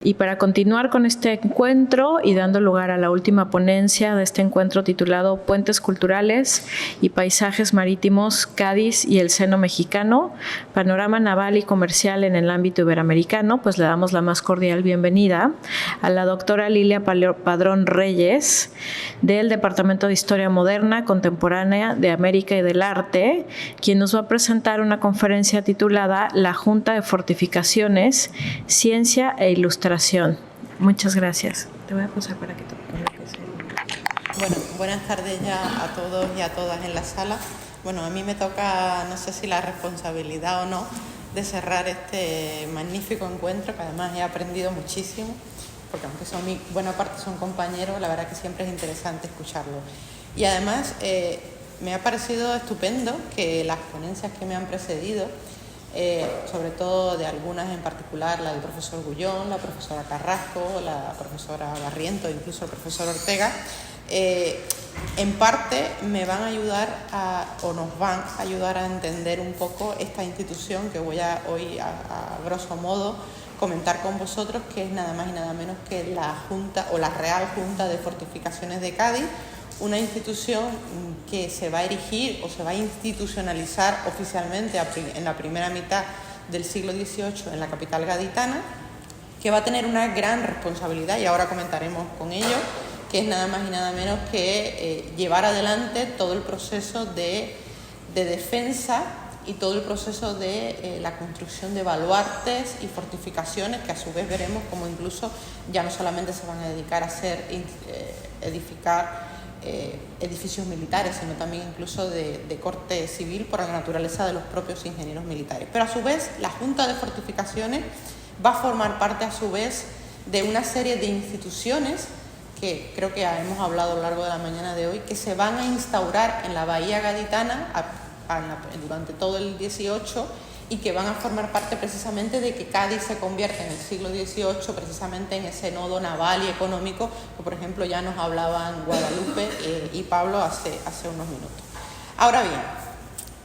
Y para continuar con este encuentro y dando lugar a la última ponencia de este encuentro titulado Puentes Culturales y Paisajes Marítimos, Cádiz y el Seno Mexicano, Panorama Naval y Comercial en el ámbito iberoamericano, pues le damos la más cordial bienvenida a la doctora Lilia Padrón Reyes del Departamento de Historia Moderna, Contemporánea de América y del Arte, quien nos va a presentar una conferencia titulada La Junta de Fortificaciones, Ciencia e Ilustración. Muchas gracias. Te voy a pasar para que te pongas. Bueno, buenas tardes ya a todos y a todas en la sala. Bueno, a mí me toca, no sé si la responsabilidad o no, de cerrar este magnífico encuentro, que además he aprendido muchísimo, porque aunque buena parte son compañeros, la verdad que siempre es interesante escucharlo. Y además me ha parecido estupendo que las ponencias que me han precedido, sobre todo de algunas en particular, la del profesor Gullón, la profesora Carrasco, la profesora Barriento, incluso el profesor Ortega, en parte me van a ayudar o nos van a ayudar a entender un poco esta institución que voy a hoy a grosso modo comentar con vosotros, que es nada más y nada menos que la Junta o la Real Junta de Fortificaciones de Cádiz, una institución que se va a erigir o se va a institucionalizar oficialmente en la primera mitad del siglo XVIII en la capital gaditana, que va a tener una gran responsabilidad, y ahora comentaremos con ello, que es nada más y nada menos que llevar adelante todo el proceso de defensa y todo el proceso de la construcción de baluartes y fortificaciones, que a su vez veremos como incluso ya no solamente se van a dedicar a edificar edificios militares, sino también incluso de corte civil por la naturaleza de los propios ingenieros militares. Pero a su vez la Junta de Fortificaciones va a formar parte a su vez de una serie de instituciones que creo que hemos hablado a lo largo de la mañana de hoy, que se van a instaurar en la bahía gaditana durante todo el XVIII y que van a formar parte precisamente de que Cádiz se convierta en el siglo XVIII precisamente en ese nodo naval y económico que, por ejemplo, ya nos hablaban Guadalupe y Pablo hace unos minutos. Ahora bien,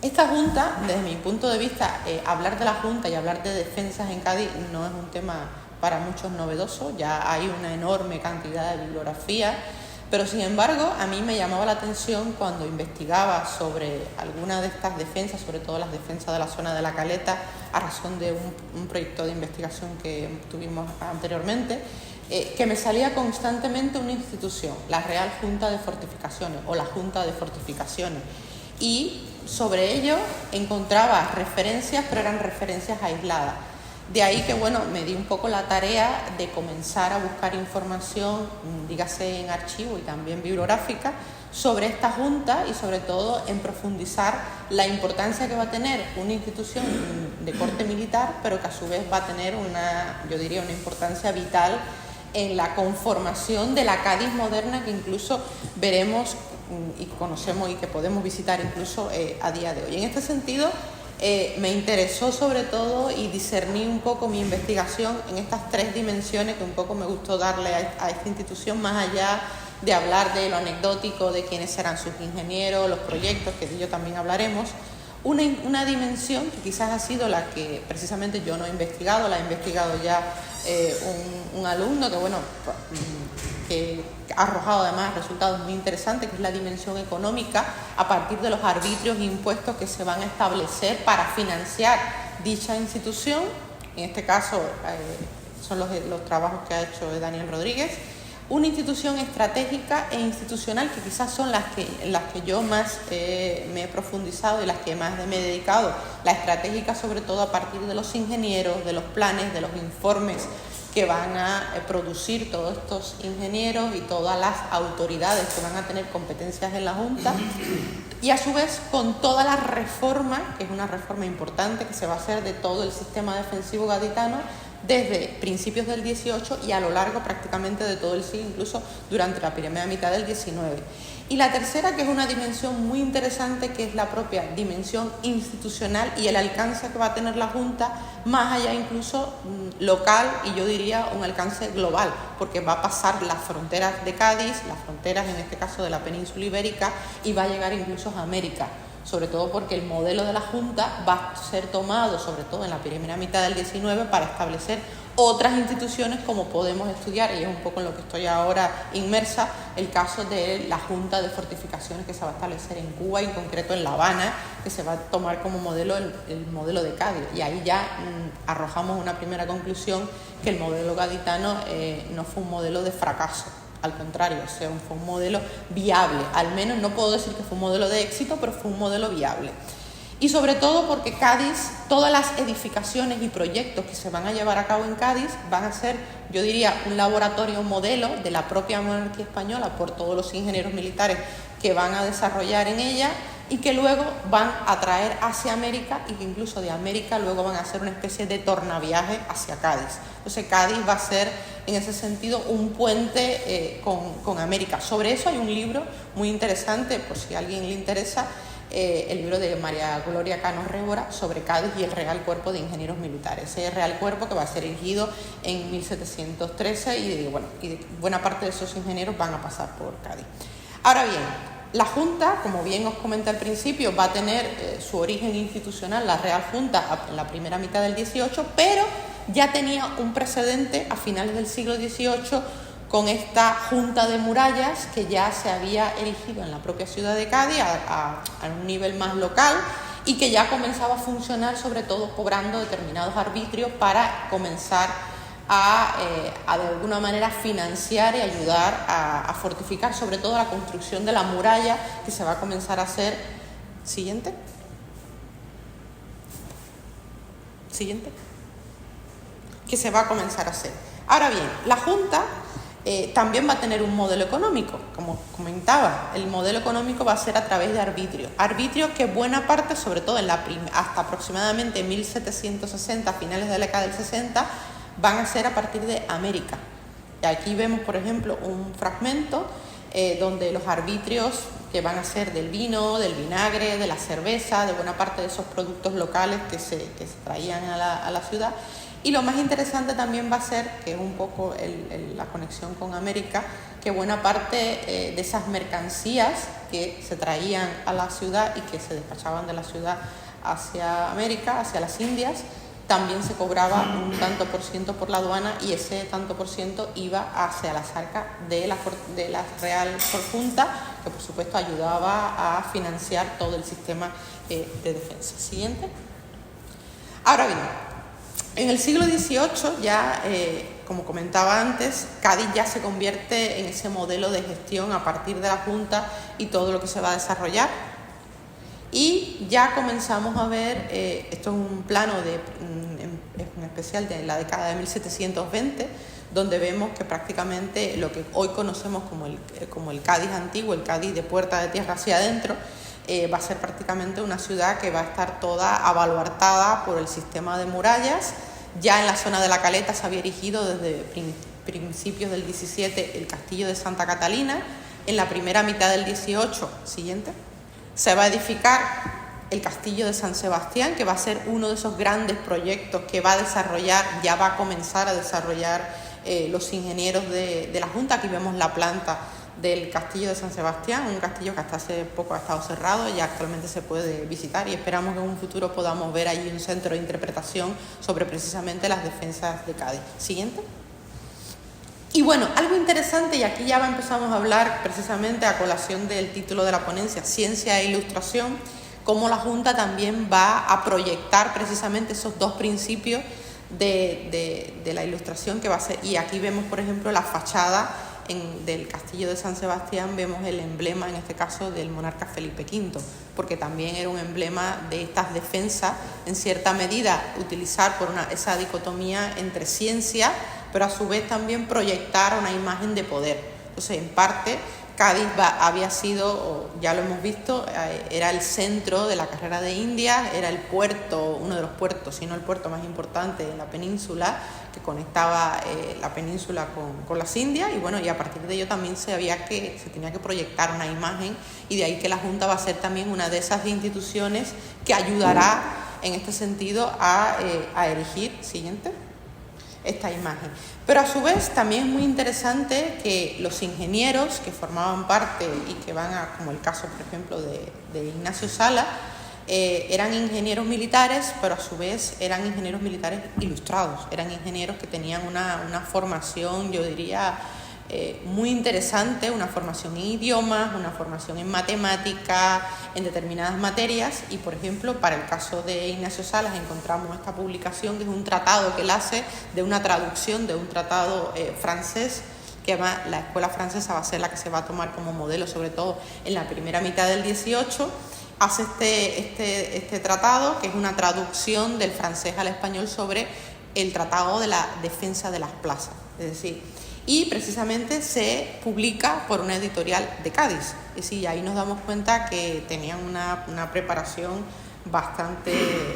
esta Junta, desde mi punto de vista, hablar de la Junta y hablar de defensas en Cádiz no es un tema para muchos novedoso, ya hay una enorme cantidad de bibliografía, pero sin embargo a mí me llamaba la atención cuando investigaba sobre alguna de estas defensas, sobre todo las defensas de la zona de la Caleta, a razón de un proyecto de investigación que tuvimos anteriormente, que me salía constantemente una institución, la Real Junta de Fortificaciones o la Junta de Fortificaciones, y sobre ello encontraba referencias, pero eran referencias aisladas. De ahí que, bueno, me di un poco la tarea de comenzar a buscar información, dígase en archivo y también bibliográfica, sobre esta Junta y sobre todo en profundizar la importancia que va a tener una institución de corte militar, pero que a su vez va a tener una importancia vital en la conformación de la Cádiz moderna, que incluso veremos y conocemos y que podemos visitar incluso a día de hoy. En este sentido, me interesó sobre todo y discerní un poco mi investigación en estas tres dimensiones que un poco me gustó darle a esta institución, más allá de hablar de lo anecdótico, de quiénes eran sus ingenieros, los proyectos, que de ello también hablaremos. Una dimensión que quizás ha sido la que precisamente yo no he investigado, la ha investigado ya un alumno que ha arrojado además resultados muy interesantes, que es la dimensión económica a partir de los arbitrios e impuestos que se van a establecer para financiar dicha institución. En este caso son los trabajos que ha hecho Daniel Rodríguez. Una institución estratégica e institucional que quizás son en las que yo más me he profundizado y las que más me he dedicado. La estratégica sobre todo a partir de los ingenieros, de los planes, de los informes que van a producir todos estos ingenieros y todas las autoridades que van a tener competencias en la Junta, y a su vez con toda la reforma, que es una reforma importante que se va a hacer de todo el sistema defensivo gaditano desde principios del XVIII y a lo largo prácticamente de todo el siglo, incluso durante la primera mitad del XIX. Y la tercera, que es una dimensión muy interesante, que es la propia dimensión institucional y el alcance que va a tener la Junta, más allá incluso local y yo diría un alcance global, porque va a pasar las fronteras de Cádiz, las fronteras en este caso de la península ibérica, y va a llegar incluso a América. Sobre todo porque el modelo de la Junta va a ser tomado, sobre todo en la primera mitad del XIX, para establecer otras instituciones, como podemos estudiar, y es un poco en lo que estoy ahora inmersa, el caso de la Junta de Fortificaciones que se va a establecer en Cuba, y en concreto en La Habana, que se va a tomar como modelo el modelo de Cádiz. Y ahí ya arrojamos una primera conclusión, que el modelo gaditano no fue un modelo de fracaso, al contrario, o sea, fue un modelo viable. Al menos no puedo decir que fue un modelo de éxito, pero fue un modelo viable. Y sobre todo porque Cádiz, todas las edificaciones y proyectos que se van a llevar a cabo en Cádiz van a ser, yo diría, un laboratorio modelo de la propia monarquía española por todos los ingenieros militares que van a desarrollar en ella, y que luego van a traer hacia América, y que incluso de América luego van a hacer una especie de tornaviaje hacia Cádiz. Entonces Cádiz va a ser en ese sentido un puente con América. Sobre eso hay un libro muy interesante, por si a alguien le interesa, el libro de María Gloria Cano Révora sobre Cádiz y el Real Cuerpo de Ingenieros Militares. Ese Real Cuerpo que va a ser erigido en 1713 y buena parte de esos ingenieros van a pasar por Cádiz. Ahora bien, la Junta, como bien os comenté al principio, va a tener su origen institucional, la Real Junta, en la primera mitad del XVIII, pero ya tenía un precedente a finales del siglo XVIII con esta Junta de Murallas, que ya se había erigido en la propia ciudad de Cádiz a un nivel más local, y que ya comenzaba a funcionar, sobre todo cobrando determinados arbitrios para comenzar a de alguna manera financiar y ayudar a fortificar sobre todo la construcción de la muralla que se va a comenzar a hacer. Siguiente. Que se va a comenzar a hacer. Ahora bien, la Junta también va a tener un modelo económico. Como comentaba, el modelo económico va a ser a través de arbitrios que buena parte, sobre todo hasta aproximadamente 1760, finales de la década del 60, van a ser a partir de América. Y aquí vemos, por ejemplo, un fragmento donde los arbitrios que van a ser del vino, del vinagre, de la cerveza, de buena parte de esos productos locales que se traían a la ciudad. Y lo más interesante también va a ser, que es un poco la conexión con América, que buena parte de esas mercancías que se traían a la ciudad y que se despachaban de la ciudad hacia América, hacia las Indias, también se cobraba un tanto por ciento por la aduana, y ese tanto por ciento iba hacia las arcas de la Real Junta, que por supuesto ayudaba a financiar todo el sistema de defensa. Siguiente. Ahora bien, en el siglo XVIII ya, como comentaba antes, Cádiz ya se convierte en ese modelo de gestión a partir de la Junta y todo lo que se va a desarrollar. Y ya comenzamos a ver, esto es un plano en especial de la década de 1720, donde vemos que prácticamente lo que hoy conocemos como el Cádiz antiguo, el Cádiz de puerta de tierra hacia adentro, va a ser prácticamente una ciudad que va a estar toda abaluartada por el sistema de murallas. Ya en la zona de la Caleta se había erigido desde principios del XVII el castillo de Santa Catalina. En la primera mitad del XVIII, siguiente, se va a edificar el castillo de San Sebastián, que va a ser uno de esos grandes proyectos que va a desarrollar, ya va a comenzar a desarrollar los ingenieros de la Junta. Aquí vemos la planta del castillo de San Sebastián, un castillo que hasta hace poco ha estado cerrado y actualmente se puede visitar, y esperamos que en un futuro podamos ver allí un centro de interpretación sobre precisamente las defensas de Cádiz. Siguiente. Y bueno, algo interesante, y aquí ya empezamos a hablar precisamente a colación del título de la ponencia, Ciencia e Ilustración, cómo la Junta también va a proyectar precisamente esos dos principios de la ilustración que va a ser. Y aquí vemos, por ejemplo, la fachada del castillo de San Sebastián, vemos el emblema, en este caso, del monarca Felipe V, porque también era un emblema de estas defensas, en cierta medida, utilizar esa dicotomía entre ciencia, pero a su vez también proyectar una imagen de poder. Entonces, en parte, Cádiz había sido, ya lo hemos visto, era el centro de la carrera de Indias, era el puerto, uno de los puertos, si no el puerto más importante en la península, que conectaba la península con las Indias, y bueno, y a partir de ello también se tenía que proyectar una imagen, y de ahí que la Junta va a ser también una de esas instituciones que ayudará en este sentido a erigir, siguiente, esta imagen. Pero a su vez también es muy interesante que los ingenieros que formaban parte y que van como el caso, por ejemplo, de Ignacio Sala, eran ingenieros militares, pero a su vez eran ingenieros militares ilustrados, eran ingenieros que tenían una formación, yo diría, muy interesante, una formación en idiomas, una formación en matemáticas, en determinadas materias. Y por ejemplo, para el caso de Ignacio Salas encontramos esta publicación, que es un tratado que él hace de una traducción de un tratado francés, que además la escuela francesa va a ser la que se va a tomar como modelo, sobre todo en la primera mitad del 18. Hace este tratado, que es una traducción del francés al español sobre el tratado de la defensa de las plazas, es decir, y precisamente se publica por una editorial de Cádiz. Es decir, ahí nos damos cuenta que tenían una preparación bastante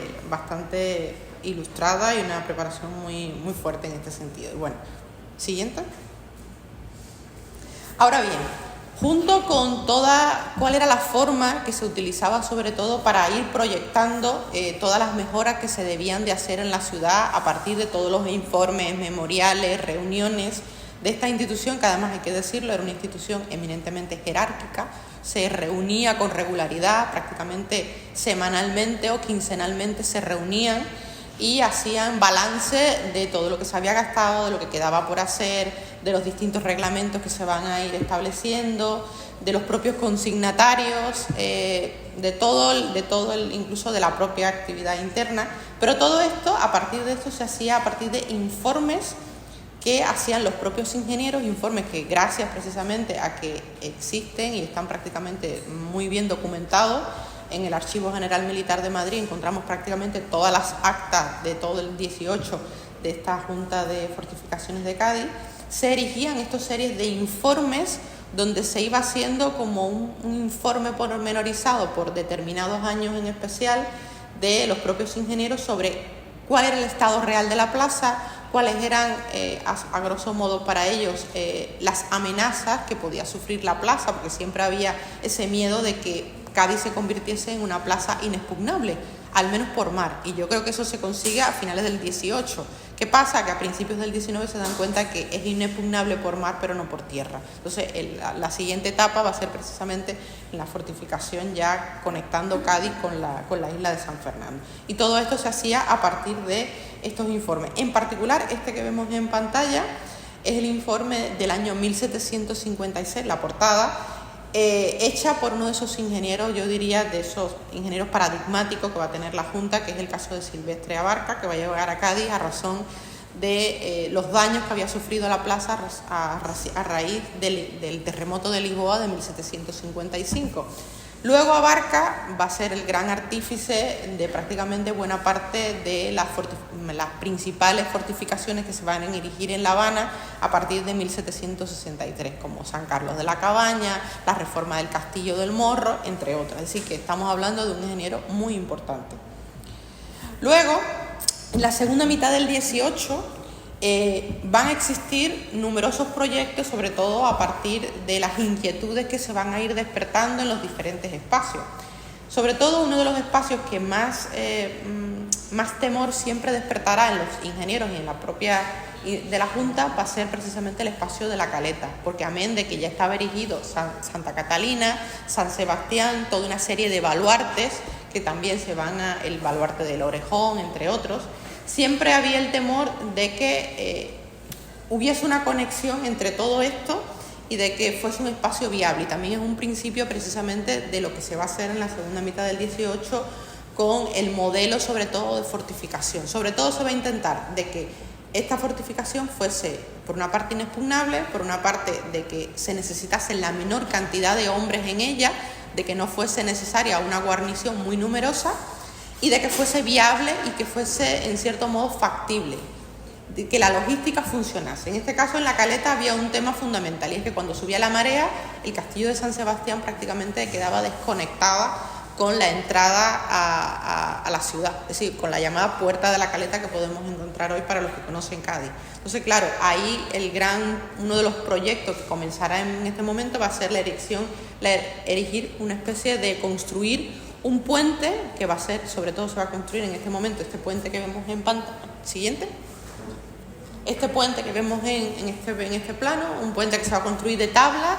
ilustrada y una preparación muy fuerte en este sentido. Bueno, siguiente. Ahora bien, junto con cuál era la forma que se utilizaba sobre todo para ir proyectando todas las mejoras que se debían de hacer en la ciudad a partir de todos los informes, memoriales, reuniones de esta institución, que además hay que decirlo, era una institución eminentemente jerárquica, se reunía con regularidad, prácticamente semanalmente o quincenalmente se reunían y hacían balance de todo lo que se había gastado, de lo que quedaba por hacer, de los distintos reglamentos que se van a ir estableciendo, de los propios consignatarios, de todo incluso de la propia actividad interna. Pero todo esto, a partir de esto, se hacía a partir de informes que hacían los propios ingenieros, informes que gracias precisamente a que existen y están prácticamente muy bien documentados en el Archivo General Militar de Madrid, encontramos prácticamente todas las actas de todo el 18 de esta Junta de Fortificaciones de Cádiz. Se erigían estas series de informes donde se iba haciendo como un informe pormenorizado por determinados años en especial de los propios ingenieros sobre cuál era el estado real de la plaza, cuáles eran, a grosso modo para ellos, las amenazas que podía sufrir la plaza, porque siempre había ese miedo de que Cádiz se convirtiese en una plaza inexpugnable, al menos por mar, y yo creo que eso se consigue a finales del 18. ¿Qué pasa? Que a principios del 19 se dan cuenta que es inexpugnable por mar, pero no por tierra. Entonces, la siguiente etapa va a ser precisamente la fortificación, ya conectando Cádiz con la isla de San Fernando. Y todo esto se hacía a partir de estos informes. En particular, este que vemos en pantalla es el informe del año 1756, la portada, hecha por uno de esos ingenieros, yo diría de esos ingenieros paradigmáticos que va a tener la Junta, que es el caso de Silvestre Abarca, que va a llegar a Cádiz a razón de los daños que había sufrido la plaza a raíz del terremoto de Lisboa de 1755. Luego Abarca va a ser el gran artífice de prácticamente buena parte de las principales fortificaciones que se van a erigir en La Habana a partir de 1763, como San Carlos de la Cabaña, la reforma del Castillo del Morro, entre otras. Es decir, que estamos hablando de un ingeniero muy importante. Luego, en la segunda mitad del 18, van a existir numerosos proyectos, sobre todo a partir de las inquietudes que se van a ir despertando en los diferentes espacios. Sobre todo uno de los espacios que más temor siempre despertará en los ingenieros y en la propia de la Junta va a ser precisamente el espacio de la Caleta, porque amén de que ya estaba erigido Santa Catalina, San Sebastián, toda una serie de baluartes que también el baluarte del Orejón, entre otros, siempre había el temor de que hubiese una conexión entre todo esto y de que fuese un espacio viable. Y también es un principio precisamente de lo que se va a hacer en la segunda mitad del 18 con el modelo, sobre todo, de fortificación. Sobre todo se va a intentar de que esta fortificación fuese, por una parte, inexpugnable, por una parte, de que se necesitase la menor cantidad de hombres en ella, de que no fuese necesaria una guarnición muy numerosa, y de que fuese viable y que fuese en cierto modo factible, de que la logística funcionase. En este caso, en la Caleta había un tema fundamental, y es que cuando subía la marea, el castillo de San Sebastián prácticamente quedaba desconectada con la entrada a la ciudad, es decir, con la llamada Puerta de la Caleta que podemos encontrar hoy para los que conocen Cádiz. Entonces, claro, ahí uno de los proyectos que comenzará en este momento va a ser erigir una especie de construir un puente que va a ser, sobre todo se va a construir en este momento, este puente que vemos en pantalla, siguiente, este puente que vemos en este plano, un puente que se va a construir de tablas,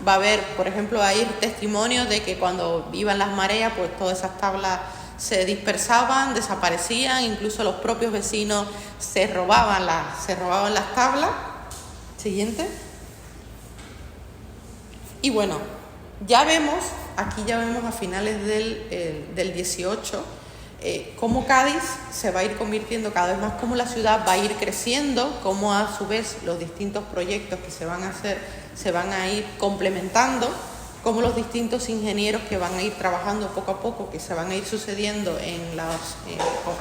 Va a haber, por ejemplo, hay testimonios de que cuando iban las mareas, pues todas esas tablas se dispersaban, desaparecían, incluso los propios vecinos se robaban las tablas. Siguiente. Y bueno, aquí ya vemos a finales del 18 cómo Cádiz se va a ir convirtiendo cada vez más, cómo la ciudad va a ir creciendo, cómo a su vez los distintos proyectos que se van a hacer se van a ir complementando, cómo los distintos ingenieros que van a ir trabajando poco a poco, que se van a ir sucediendo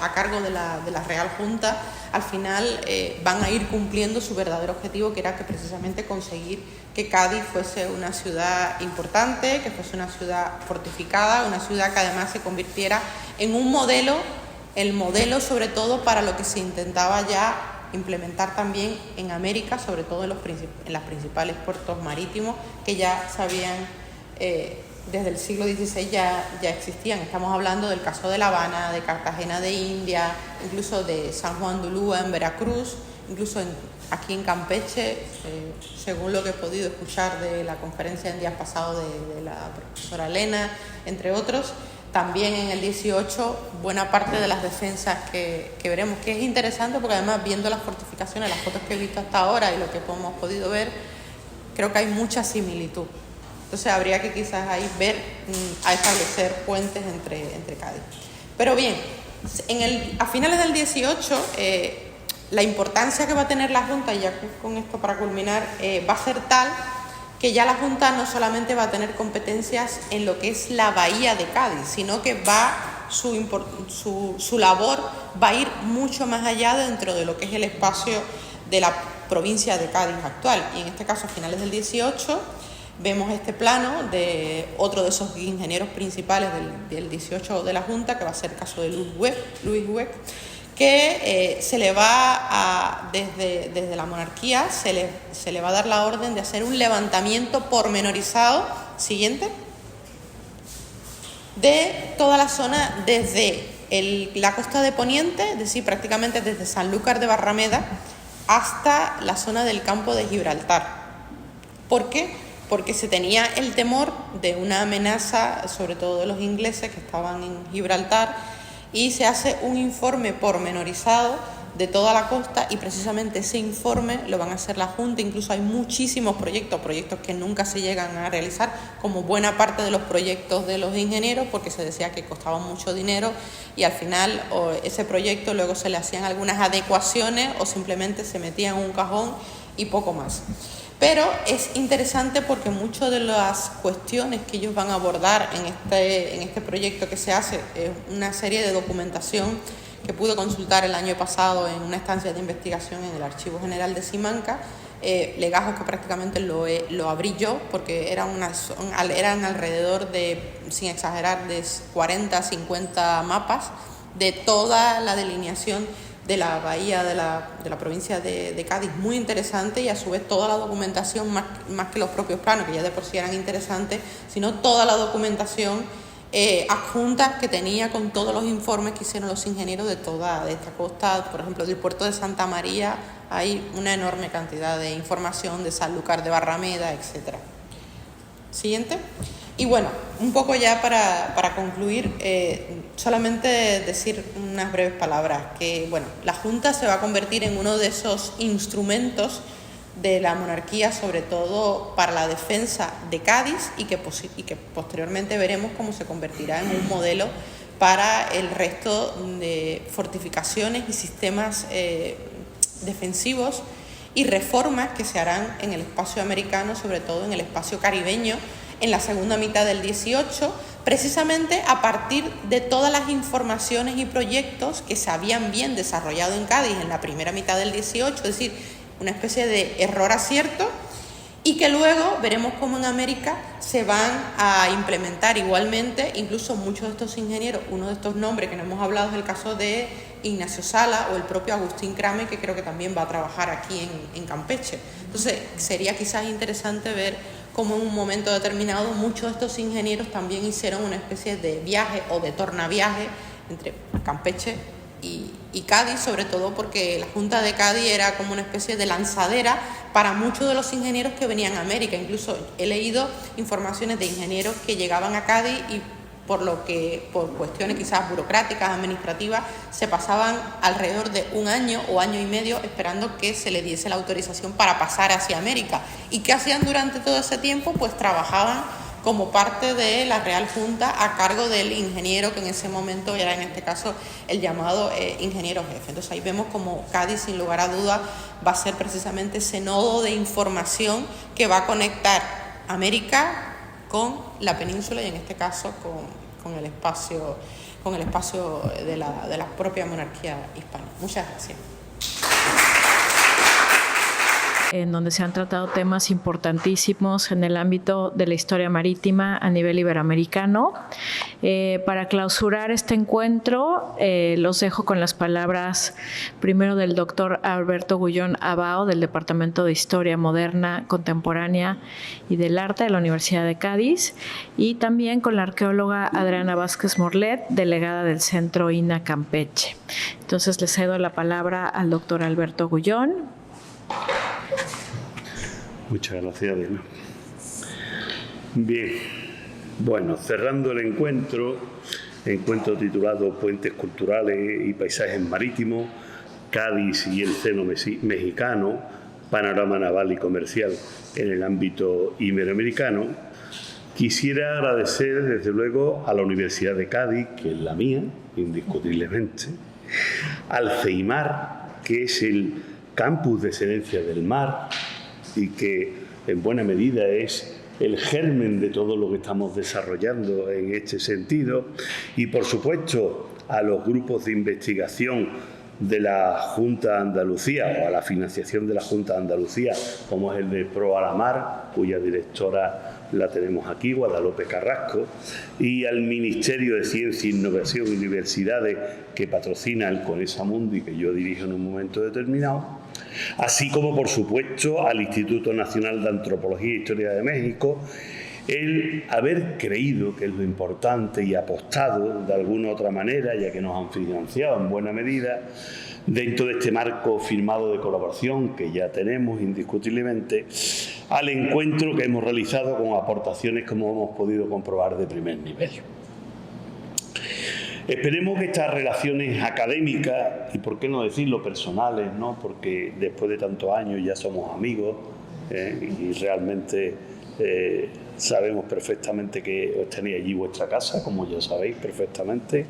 a cargo de la Real Junta, al final van a ir cumpliendo su verdadero objetivo, que era que precisamente conseguir que Cádiz fuese una ciudad importante, que fuese una ciudad fortificada, una ciudad que además se convirtiera en un modelo, el modelo sobre todo para lo que se intentaba ya implementar también en América, sobre todo en los principales puertos marítimos que ya se habían, desde el siglo XVI ya existían. Estamos hablando del caso de La Habana, de Cartagena de India, incluso de San Juan de Ulúa en Veracruz, incluso aquí en Campeche, según lo que he podido escuchar de la conferencia en días pasados de la profesora Elena, entre otros. También en el 18, buena parte de las defensas que veremos, que es interesante porque además viendo las fortificaciones, las fotos que he visto hasta ahora y lo que hemos podido ver, creo que hay mucha similitud. Entonces habría que quizás ahí a establecer puentes entre Cádiz. Pero bien, a finales del 18, la importancia que va a tener la Junta, y ya con esto para culminar, va a ser tal que ya la Junta no solamente va a tener competencias en lo que es la bahía de Cádiz, sino que su labor va a ir mucho más allá dentro de lo que es el espacio de la provincia de Cádiz actual. Y en este caso, a finales del 18, vemos este plano de otro de esos ingenieros principales del 18 de la Junta, que va a ser el caso de Louis Weck, que se le va desde la monarquía se le va a dar la orden de hacer un levantamiento pormenorizado, siguiente, de toda la zona desde la costa de Poniente, es decir, prácticamente desde Sanlúcar de Barrameda hasta la zona del campo de Gibraltar. ¿Por qué? Porque se tenía el temor de una amenaza, sobre todo de los ingleses que estaban en Gibraltar, y se hace un informe pormenorizado de toda la costa, y precisamente ese informe lo van a hacer la Junta. Incluso hay muchísimos proyectos que nunca se llegan a realizar, como buena parte de los proyectos de los ingenieros, porque se decía que costaban mucho dinero y al final ese proyecto luego se le hacían algunas adecuaciones o simplemente se metía en un cajón y poco más. Pero es interesante porque muchas de las cuestiones que ellos van a abordar en este proyecto que se hace es una serie de documentación que pude consultar el año pasado en una estancia de investigación en el Archivo General de Simancas, legajos que prácticamente lo abrí yo, porque eran alrededor de, sin exagerar, de 40, 50 mapas de toda la delineación de la bahía de la provincia de Cádiz, muy interesante, y a su vez toda la documentación, más que los propios planos, que ya de por sí eran interesantes, sino toda la documentación adjunta que tenía con todos los informes que hicieron los ingenieros de esta costa. Por ejemplo, del puerto de Santa María hay una enorme cantidad de información, de Sanlúcar de Barrameda, etc. Siguiente. Y bueno, un poco ya para concluir, solamente decir unas breves palabras, que bueno, la Junta se va a convertir en uno de esos instrumentos de la monarquía, sobre todo para la defensa de Cádiz, y que posteriormente veremos cómo se convertirá en un modelo para el resto de fortificaciones y sistemas defensivos y reformas que se harán en el espacio americano, sobre todo en el espacio caribeño, en la segunda mitad del 18, precisamente a partir de todas las informaciones y proyectos que se habían bien desarrollado en Cádiz en la primera mitad del 18, es decir, una especie de error-acierto, y que luego veremos cómo en América se van a implementar igualmente. Incluso muchos de estos ingenieros, uno de estos nombres que no hemos hablado es el caso de Ignacio Sala o el propio Agustín Crame, que creo que también va a trabajar aquí en Campeche. Entonces sería quizás interesante ver cómo en un momento determinado muchos de estos ingenieros también hicieron una especie de viaje o de tornaviaje entre Campeche y Cádiz, sobre todo porque la Junta de Cádiz era como una especie de lanzadera para muchos de los ingenieros que venían a América. Incluso he leído informaciones de ingenieros que llegaban a Cádiz y por cuestiones quizás burocráticas, administrativas, se pasaban alrededor de un año o año y medio esperando que se le diese la autorización para pasar hacia América. ¿Y qué hacían durante todo ese tiempo? Pues trabajaban como parte de la Real Junta a cargo del ingeniero, que en ese momento era, en este caso, el llamado ingeniero jefe. Entonces ahí vemos como Cádiz, sin lugar a dudas, va a ser precisamente ese nodo de información que va a conectar América con la península y, en este caso, con el espacio de la propia monarquía hispana. Muchas gracias. En donde se han tratado temas importantísimos en el ámbito de la historia marítima a nivel iberoamericano. Para clausurar este encuentro, los dejo con las palabras primero del doctor Alberto Gullón Abao, del Departamento de Historia Moderna, Contemporánea y del Arte de la Universidad de Cádiz, y también con la arqueóloga Adriana Vázquez Morlet, delegada del Centro INA Campeche. Entonces, le cedo la palabra al doctor Alberto Gullón. Muchas gracias, Adriana. Bien, bueno, cerrando el encuentro titulado Puentes Culturales y Paisajes Marítimos, Cádiz y el seno mexicano, panorama naval y comercial en el ámbito iberoamericano, quisiera agradecer desde luego a la Universidad de Cádiz, que es la mía, indiscutiblemente, al CEIMAR, que es el campus de excelencia del mar, y que en buena medida es el germen de todo lo que estamos desarrollando en este sentido, y por supuesto a los grupos de investigación de la Junta de Andalucía, o a la financiación de la Junta de Andalucía, como es el de Pro a la Mar, cuya directora la tenemos aquí, Guadalupe Carrasco, y al Ministerio de Ciencia, Innovación y Universidades, que patrocina el CONESA Mundi, que yo dirijo en un momento determinado, así como, por supuesto, al Instituto Nacional de Antropología e Historia de México, el haber creído, que es lo importante, y apostado de alguna otra manera, ya que nos han financiado en buena medida, dentro de este marco firmado de colaboración que ya tenemos indiscutiblemente, al encuentro que hemos realizado con aportaciones, como hemos podido comprobar, de primer nivel. Esperemos que estas relaciones académicas, y por qué no decirlo personales, ¿no? Porque después de tantos años ya somos amigos, y realmente sabemos perfectamente que os tenéis allí vuestra casa, como ya sabéis perfectamente.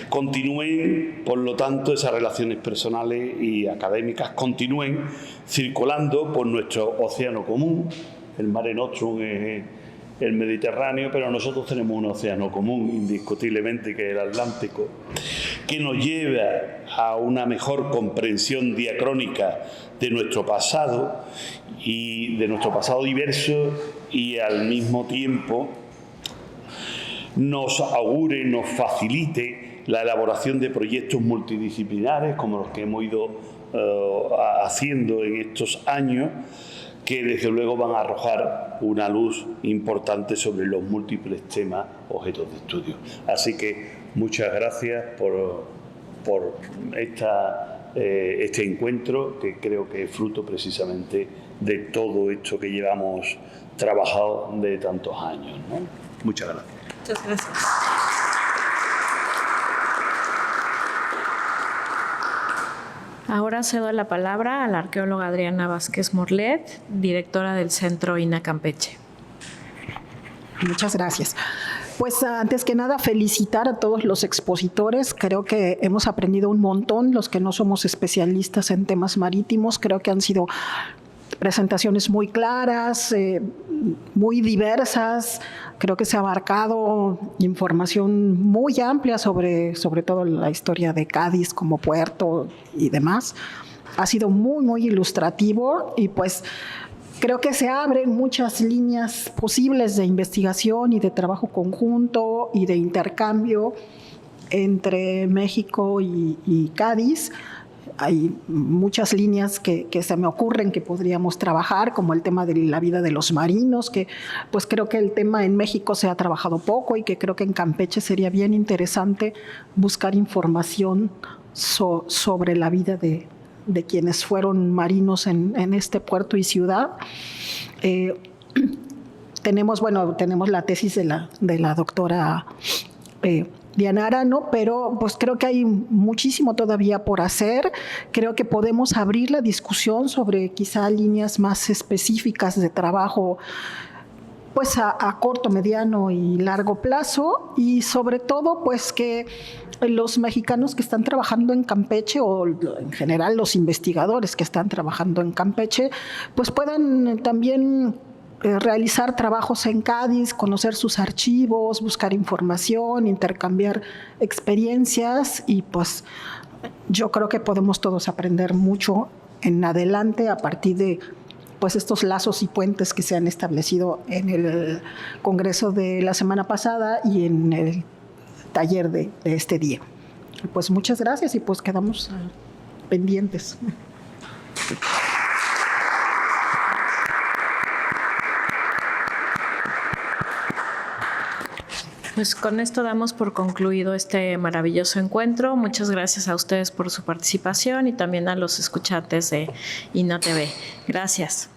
Continúen, por lo tanto, esas relaciones personales y académicas continúen circulando por nuestro océano común. El Mare Nostrum es el Mediterráneo, pero nosotros tenemos un océano común, indiscutiblemente, que es el Atlántico, que nos lleva a una mejor comprensión diacrónica de nuestro pasado y de nuestro pasado diverso, y al mismo tiempo nos augure, nos facilite la elaboración de proyectos multidisciplinares como los que hemos ido haciendo en estos años, que desde luego van a arrojar una luz importante sobre los múltiples temas objetos de estudio. Así que muchas gracias por este encuentro, que creo que es fruto precisamente de todo esto que llevamos trabajado de tantos años, ¿no? Muchas gracias. Muchas gracias. Ahora cedo la palabra a la arqueóloga Adriana Vázquez Morlet, directora del Centro INA Campeche. Muchas gracias. Pues antes que nada, felicitar a todos los expositores. Creo que hemos aprendido un montón, los que no somos especialistas en temas marítimos. Creo que han sido presentaciones muy claras, muy diversas. Creo que se ha abarcado información muy amplia sobre todo la historia de Cádiz como puerto y demás. Ha sido muy, muy ilustrativo, y pues creo que se abren muchas líneas posibles de investigación y de trabajo conjunto y de intercambio entre México y Cádiz. Hay muchas líneas que se me ocurren que podríamos trabajar, como el tema de la vida de los marinos, que pues creo que el tema en México se ha trabajado poco, y que creo que en Campeche sería bien interesante buscar información sobre la vida de quienes fueron marinos en este puerto y ciudad. Tenemos la tesis de la doctora Diana Arano, pero pues creo que hay muchísimo todavía por hacer. Creo que podemos abrir la discusión sobre quizá líneas más específicas de trabajo, pues a corto, mediano y largo plazo, y sobre todo pues que los mexicanos que están trabajando en Campeche, o en general los investigadores que están trabajando en Campeche, pues puedan también realizar trabajos en Cádiz, conocer sus archivos, buscar información, intercambiar experiencias, y pues yo creo que podemos todos aprender mucho en adelante a partir de pues estos lazos y puentes que se han establecido en el congreso de la semana pasada y en el taller de este día. Pues muchas gracias y pues quedamos pendientes. Pues con esto damos por concluido este maravilloso encuentro. Muchas gracias a ustedes por su participación y también a los escuchantes de INA TV. Gracias.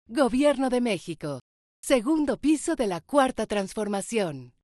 Gobierno de México. Segundo piso de la Cuarta Transformación.